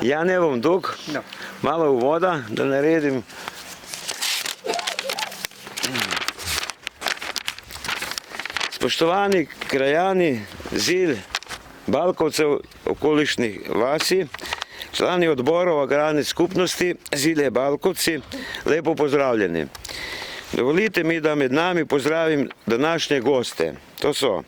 Ja ne bom dolg, malo voda, da naredim. Spoštovani krajani Zilj, Balkovcev, okolišnih vasi, člani odborov agrarne skupnosti Zilje Balkovci, lepo pozdravljeni. Dovolite mi, da med nami pozdravim današnje goste. To so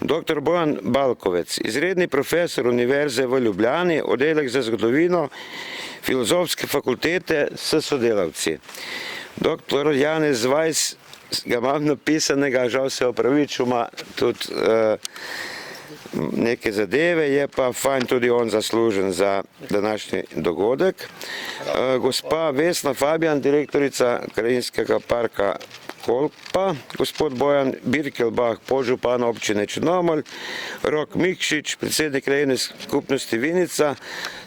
dr. Bojan Balkovec, izredni profesor Univerze v Ljubljani, oddelek za zgodovino Filozofske fakultete s sodelavci. Dr. Janez Vajs, ga imam napisanega, žal se opravičuma tudi neke zadeve, je pa fajn tudi on zaslužen za današnji dogodek. Gospa Vesna Fabijan, direktorica Krajinskega parka Kolpa, gospod Bojan Birkelbach, podžupan občine Črnommelj, Rok Mikšič, predsednik krajevne skupnosti Vinica,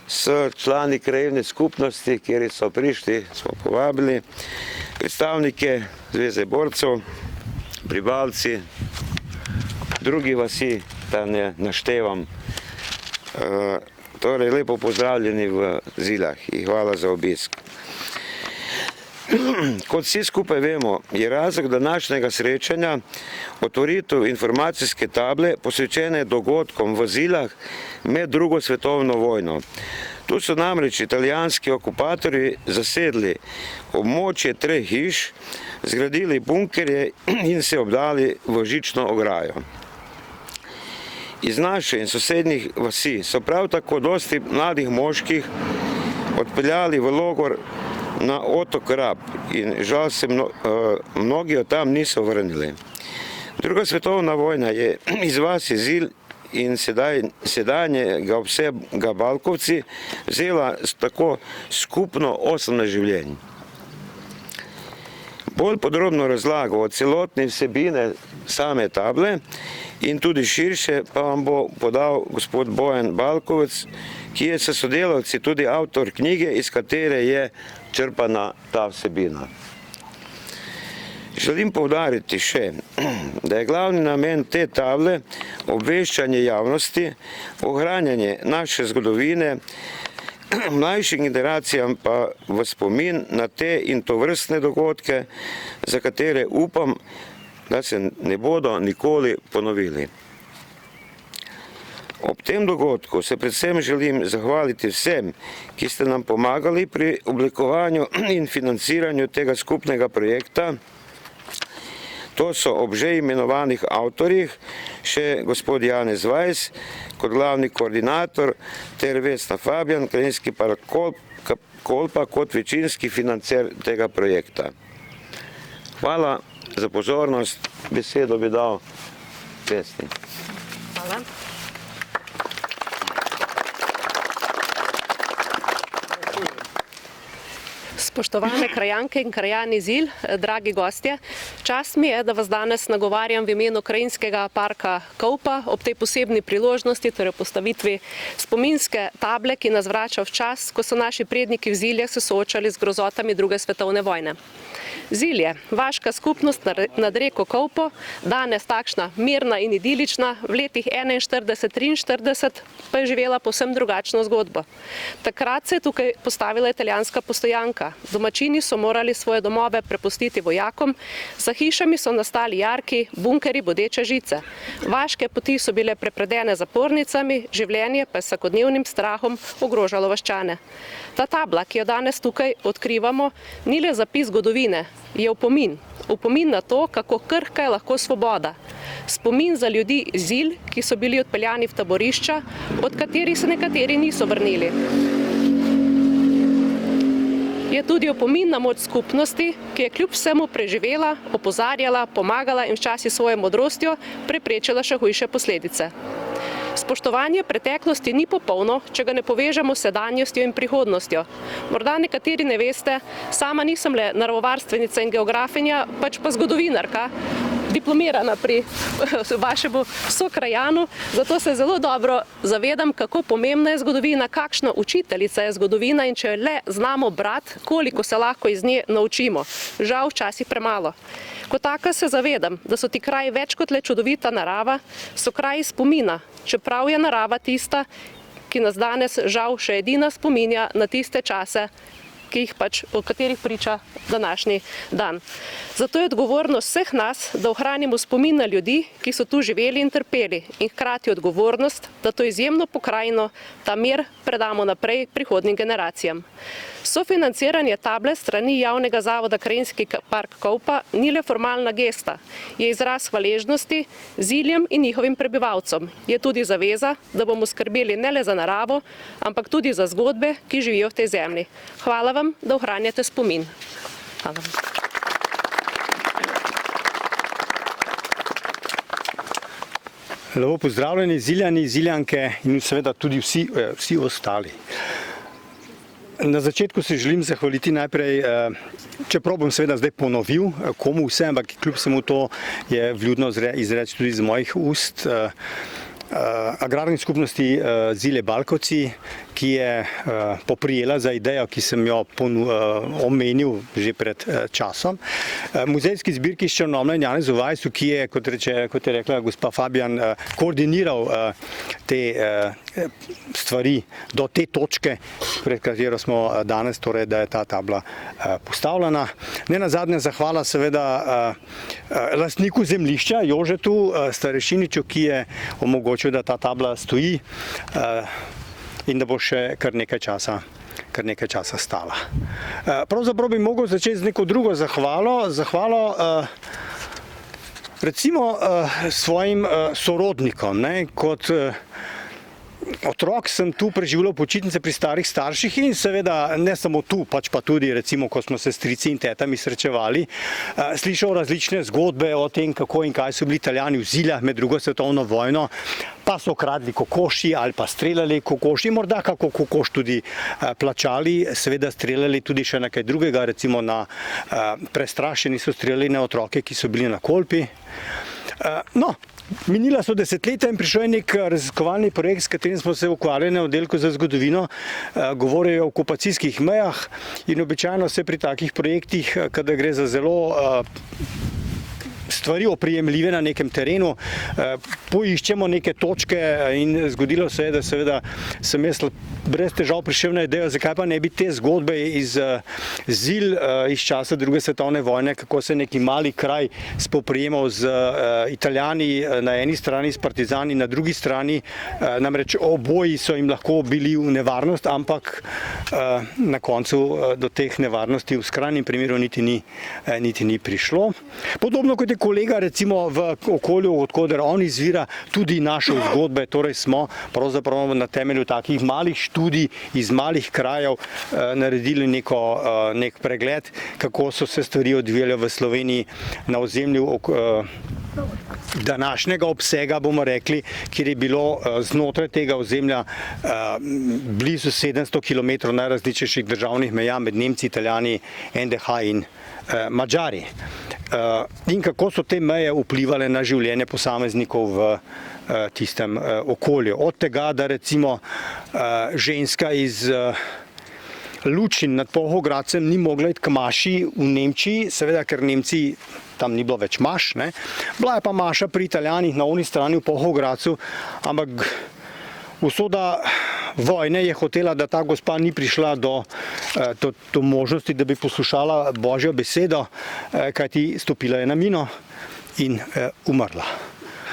s člani krajevne skupnosti, kjer so prišli, smo povabili, predstavnike Zveze borcev, Pribalci, drugi vasi, da ne naštevam. Torej, lepo pozdravljeni v Ziljah in hvala za obisk. Kot vsi skupaj vemo, je razlog današnjega srečanja otvoritev informacijske table posvečene dogodkom v Ziljah med drugo svetovno vojno. Tu so namreč italijanski okupatorji zasedli območje 3 hiš, zgradili bunkerje in se obdali v žično ograjo. Iz naše in sosednjih vasi so prav tako dosti mladih moških odpeljali v logor na otok Rab in žal se mnogi od tam niso vrnili. Druga svetovna vojna je iz vasi Zilj in sedanjega obsega Balkovci vzela tako skupno 18 življenj. Bolj podrobno razlago o celotni vsebine same table in tudi širše pa vam bo podal gospod Bojan Balkovec, ki je s sodelavci tudi avtor knjige, iz katere je črpana ta vsebina. Želim poudariti še, da je glavni namen te table obveščanje javnosti, ohranjanje naše zgodovine, mlajšim generacijam pa v spomin na te in tovrstne dogodke, za katere upam, da se ne bodo nikoli ponovili. Ob tem dogodku se predvsem želim zahvaliti vsem, ki ste nam pomagali pri oblikovanju in financiranju tega skupnega projekta. To so ob že imenovanih avtorjih še gospod Janez Vajs kot glavni koordinator ter Vesna Fabijan, Krajinski park Kolpa kot večinski financer tega projekta. Hvala za pozornost. Besedo bi dal Vesni. Hvala. Spoštovane krajanke in krajani Zilj, dragi gostje, čast mi je, da vas danes nagovarjam v imenu Krajinskega parka Kolpa ob tej posebni priložnosti, torej postavitvi spominske table, ki nas vrača v čas, ko so naši predniki v Ziljah se soočali z grozotami druge svetovne vojne. Zilje, vaška skupnost nad reko Kolpo, danes takšna mirna in idilična, v letih 41-43 pa je živela povsem drugačno zgodbo. Takrat se je tukaj postavila italijanska postojanka. Domačini so morali svoje domove prepustiti vojakom, za hišami so nastali jarki, bunkeri, bodeče žice. Vaške poti so bile prepredene zapornicami, življenje pa je s vsakodnevnim strahom ogrožalo vaščane. Ta tabla, ki jo danes tukaj odkrivamo, ni le zapis zgodovine, je opomin. Opomin na to, kako krhka je lahko svoboda. Spomin za ljudi Zilj, ki so bili odpeljani v taborišča, od katerih se nekateri niso vrnili. Je tudi opomin na moč skupnosti, ki je kljub vsemu preživela, opozarjala, pomagala in včasih svojo modrostjo preprečila še hujše posledice. Spoštovanje preteklosti ni popolno, če ga ne povežemo s sedanjostjo in prihodnostjo. Morda nekateri ne veste, sama nisem le naravovarstvenica in geografinja, pač pa zgodovinarka, diplomirana pri vašemu sokrajanu, zato se zelo dobro zavedam, kako pomembna je zgodovina, kakšna učiteljica je zgodovina in če le znamo brati, koliko se lahko iz nje naučimo. Žal včasih premalo. Kot taka se zavedam, da so ti kraji več kot le čudovita narava, so kraji spomina, čeprav je narava tista, ki nas danes žal še edina spominja na tiste čase, o katerih priča današnji dan. Zato je odgovornost vseh nas, da ohranimo spomin na ljudi, ki so tu živeli in trpeli, in hkrati odgovornost, da to izjemno pokrajino, ta mir predamo naprej prihodnjim generacijam. Sofinanciranje table strani javnega zavoda Krajinski park Kolpa ni le formalna gesta, je izraz hvaležnosti Ziljem in njihovim prebivalcem. Je tudi zaveza, da bomo skrbeli ne le za naravo, ampak tudi za zgodbe, ki živijo v tej zemlji. Hvala vam, da ohranjate spomin. Hvala vam. Lepo pozdravljeni Ziljani, Ziljanke in seveda tudi vsi ostali. Na začetku se želim zahvaliti najprej, čeprav bom seveda zdaj ponovil, komu vse, ampak kljub vsemu to je vljudno izreči tudi iz mojih ust, agrarni skupnosti Zilje Balkovci, ki je poprijela za idejo, ki sem jo omenil že pred časom. Muzejski zbirki iz Črnomlja in Janezu Vajsu, ki je, kot je rekla gospa Fabijan, koordiniral te stvari do te točke, pred katero smo danes, torej da je ta tabla postavljena. Nenazadnje zahvala seveda lastniku zemljišča, Jožetu Starešiniču, ki je omogočil, da ta tabla stoji in da bo še kar nekaj časa stala. Pravzaprav bi mogel začeti z neko drugo zahvalo recimo svojim sorodnikom. Kot otrok sem tu preživljal počitnice pri starih starših in seveda ne samo tu, pač pa tudi recimo, ko smo se strici in tetami srečevali, slišal različne zgodbe o tem, kako in kaj so bili Italijani v Ziljah med drugo svetovno vojno, pa so kradli kokoši ali pa streljali kokoši, morda kako kokoš tudi plačali, seveda streljali tudi še na kaj drugega, recimo na prestrašeni so streljali na otroke, ki so bili na Kolpi. No, minila so desetletja in prišel je nek raziskovalni projekt, s katerim smo se ukvarjali na oddelku za zgodovino, govorijo o okupacijskih mejah in običajno se pri takih projektih, kadar gre za zelo stvari oprijemljive na nekem terenu, poiščemo neke točke in zgodilo se je, da seveda sem jaz brez težav prišel na idejo, zakaj pa ne bi te zgodbe iz Zilj iz časa druge svetovne vojne, kako se neki mali kraj spoprijemal z Italijani na eni strani, s partizani na drugi strani, namreč oboji so jim lahko bili v nevarnost, ampak na koncu do teh nevarnosti v skrajnem primeru niti ni prišlo. Podobno kot je kolega recimo v okolju, odkoder on izvira, tudi našel zgodbe, torej smo pravzaprav na temelju takih malih študij iz malih krajev naredili nek pregled, kako so se stvari odvijale v Sloveniji na ozemlju današnjega obsega, bomo rekli, kjer je bilo znotraj tega ozemlja blizu 700 km najrazličnejših državnih meja med Nemci, Italijani, NDH in Madžari. In kako so te meje vplivale na življenje posameznikov v tistem okolju. Od tega, da recimo ženska iz Lučin nad Polhogradcem ni mogla iti k maši v Nemčiji, seveda, ker Nemci tam ni bilo več maš, ne. Bila je pa maša pri Italijanih na oni strani v Polhogradcu, ampak usoda vojne je hotela, da ta gospa ni prišla do možnosti, da bi poslušala Božjo besedo, kajti stopila je na mino in umrla.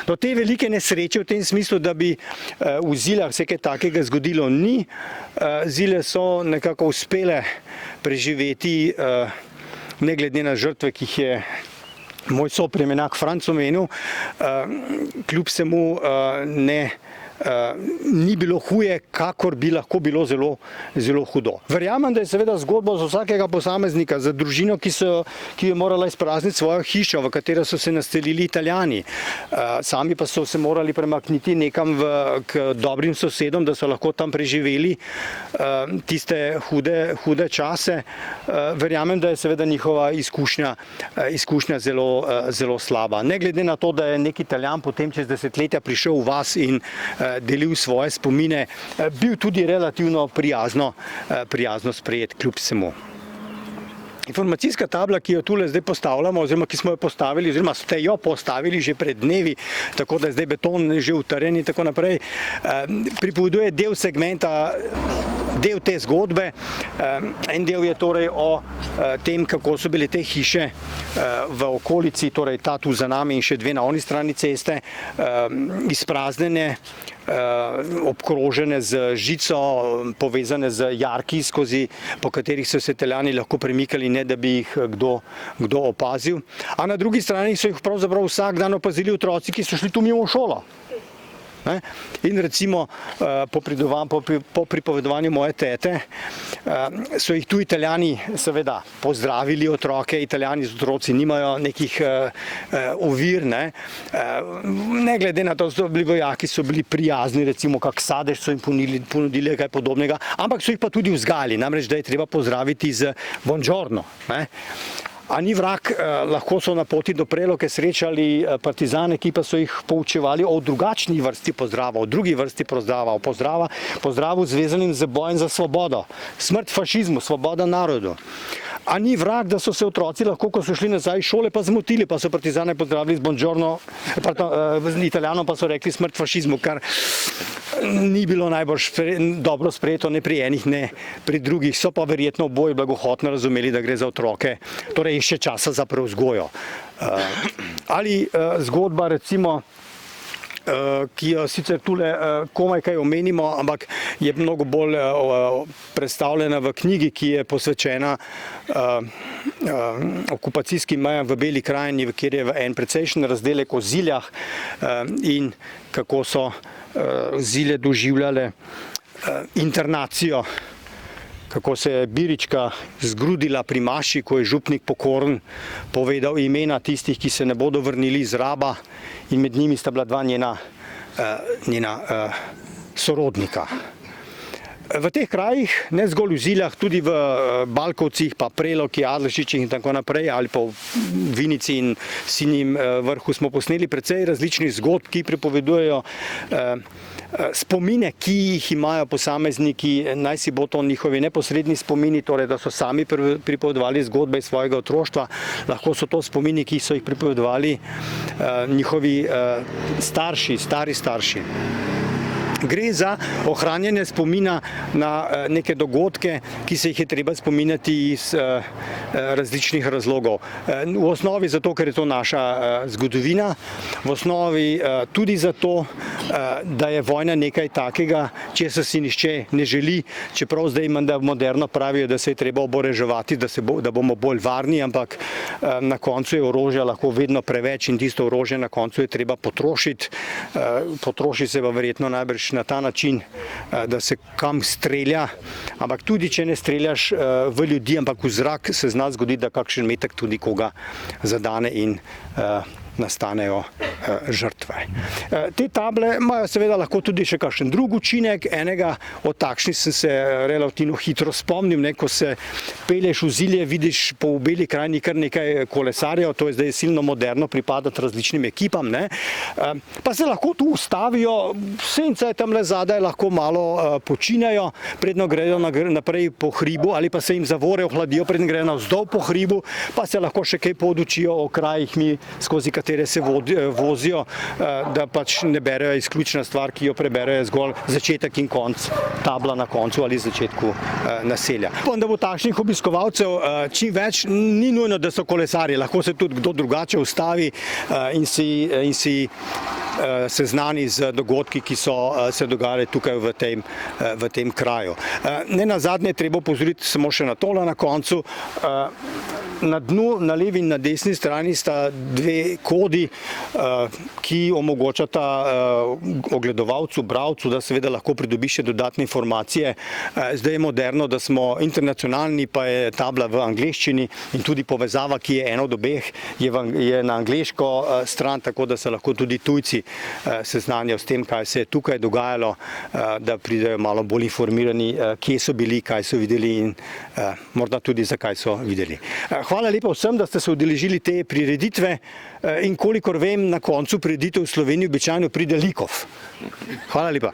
Do te velike nesreče v tem smislu, da bi v Ziljah se kaj takega zgodilo, ni. Zilje so nekako uspele preživeti, ne glede na žrtve, ki jih je moj sopremenak Franc omenil, kljub vsemu ni bilo huje, kakor bi lahko bilo zelo, zelo hudo. Verjamem, da je seveda zgodba za vsakega posameznika, za družino, ki je morala izprazniti svojo hišo, v katero so se naselili Italijani. Sami pa so se morali premakniti nekam k dobrim sosedom, da so lahko tam preživeli tiste hude čase. Verjamem, da je seveda njihova izkušnja zelo slaba. Ne glede na to, da je nek Italijan potem čez desetletja prišel v vas in delil svoje spomine, bil tudi relativno prijazno sprejet kljub vsemu. Informacijska tabla, ki jo tule zdaj postavljamo, oziroma ki smo jo postavili, oziroma ste jo postavili že pred dnevi, tako da je zdaj beton že utrjen in tako naprej, pripoveduje del segmenta, del te zgodbe. En del je torej o tem, kako so bile te hiše v okolici, torej ta tu za nami in še dve na oni strani ceste, izpraznjene, obkrožene z žico, povezane z jarki, po katerih so se Italijani lahko premikali, ne da bi jih kdo opazil. A na drugi strani so jih pravzaprav vsak dan opazili otroci, ki so šli tu mimo šolo. In recimo po pripovedovanju moje tete so jih tu Italijani seveda pozdravili otroke. Italijani z otroci nimajo nekih ovir, ne glede na to, da so bili vojaki, so bili prijazni, recimo kak sadež so jim ponudili, kaj podobnega, ampak so jih pa tudi vzgajali, namreč da je treba pozdraviti z buongiorno. A ni vrag, lahko so na poti do Preloke srečali partizane, ki pa so jih poučevali o drugačni vrsti pozdrava, o drugi vrsti pozdrava, o pozdravu zvezanim z bojem za svobodo, smrt fašizmu, svoboda narodu. A ni vrag, da so se otroci lahko, ko so šli nazaj iz šole, pa zmotili, pa so partizane pozdravili z buongiorno, Italijanom pa so rekli smrt fašizmu, kar ni bilo najbolj dobro sprejeto ne pri enih, ne pri drugih. So pa verjetno oboji blagohotno razumeli, da gre za otroke, torej še časa za prevzgojo. Ali zgodba recimo, ki jo sicer tule komaj kaj omenimo, ampak je mnogo bolj predstavljena v knjigi, ki je posvečena okupacijskim mejam v Beli krajini, kjer je en precejšen razdelek o ziljah in kako so zilje doživljale internacijo, kako se je Birička zgrudila pri maši, ko je župnik Pokorn povedal imena tistih, ki se ne bodo vrnili iz Raba, in med njimi sta bila dva njena sorodnika. V teh krajih, ne zgolj v Ziljah, tudi v Balkovcih, pa Preloki, Adlešičih in tako naprej, ali pa v Vinici in Sinjem vrhu smo posneli precej različnih zgodb, ki pripovedujejo spomine, ki jih imajo posamezniki, naj si bo to njihovi neposredni spomini, torej da so sami pripovedovali zgodbe iz svojega otroštva, lahko so to spomini, ki so jih pripovedovali njihovi starši, stari starši. Gre za ohranjanje spomina na neke dogodke, ki se jih je treba spominjati iz različnih razlogov. V osnovi zato, ker je to naša zgodovina, v osnovi tudi zato, da je vojna nekaj takega, česar si nihče ne želi, čeprav zdaj moderno pravijo, da se je treba oboreževati, da bomo bolj varni, ampak na koncu je orožja lahko vedno preveč in tisto orožje na koncu je treba potrošiti. Potroši se pa verjetno najbrž na ta način, da se kam strelja, ampak tudi če ne streljaš v ljudi, ampak v zrak, se zna zgoditi, da kakšen metek tudi koga zadane in nastanejo žrtve. Te table imajo seveda lahko tudi še kakšen drug učinek. Enega od takšnih sem se relativno hitro spomnil, ko se pelješ v Zilje, vidiš po Beli krajini kar nekaj kolesarjev, to je zdaj silno moderno pripadati različnim ekipam, pa se lahko tu ustavijo, senca je tamle zadaj, lahko malo počinajo, predno grejo naprej po hribu, ali pa se jim zavore ohladijo, predno grejo navzdol po hribu, pa se lahko še kaj podučijo o krajih, skozi katere se vozijo, da pač ne berejo izključna stvar, ki jo preberejo zgolj začetek in konc, tabla na koncu ali začetku naselja. Upam, da bo takšnih obiskovalcev čim več, ni nujno, da so kolesarji, lahko se tudi kdo drugače ustavi in si seznani z dogodki, ki so se dogajali tukaj v tem kraju. Ne nazadnje treba opozoriti samo še na tole na koncu. Na dnu, na levi in na desni strani sta dve kodi, ki omogočata ogledovalcu, bralcu, da seveda lahko pridobi še dodatne informacije. Zdaj je moderno, da smo internacionalni, pa je tabla v angleščini in tudi povezava, ki je ena od obeh, je na angleško stran, tako da se lahko tudi tujci seznanjajo s tem, kaj se je tukaj dogajalo, da pridejo malo bolj informirani, kje so bili, kaj so videli in morda tudi zakaj so videli. Hvala lepa vsem, da ste se udeležili te prireditve in kolikor vem, na koncu prireditev v Sloveniji običajno pride likov. Hvala lepa.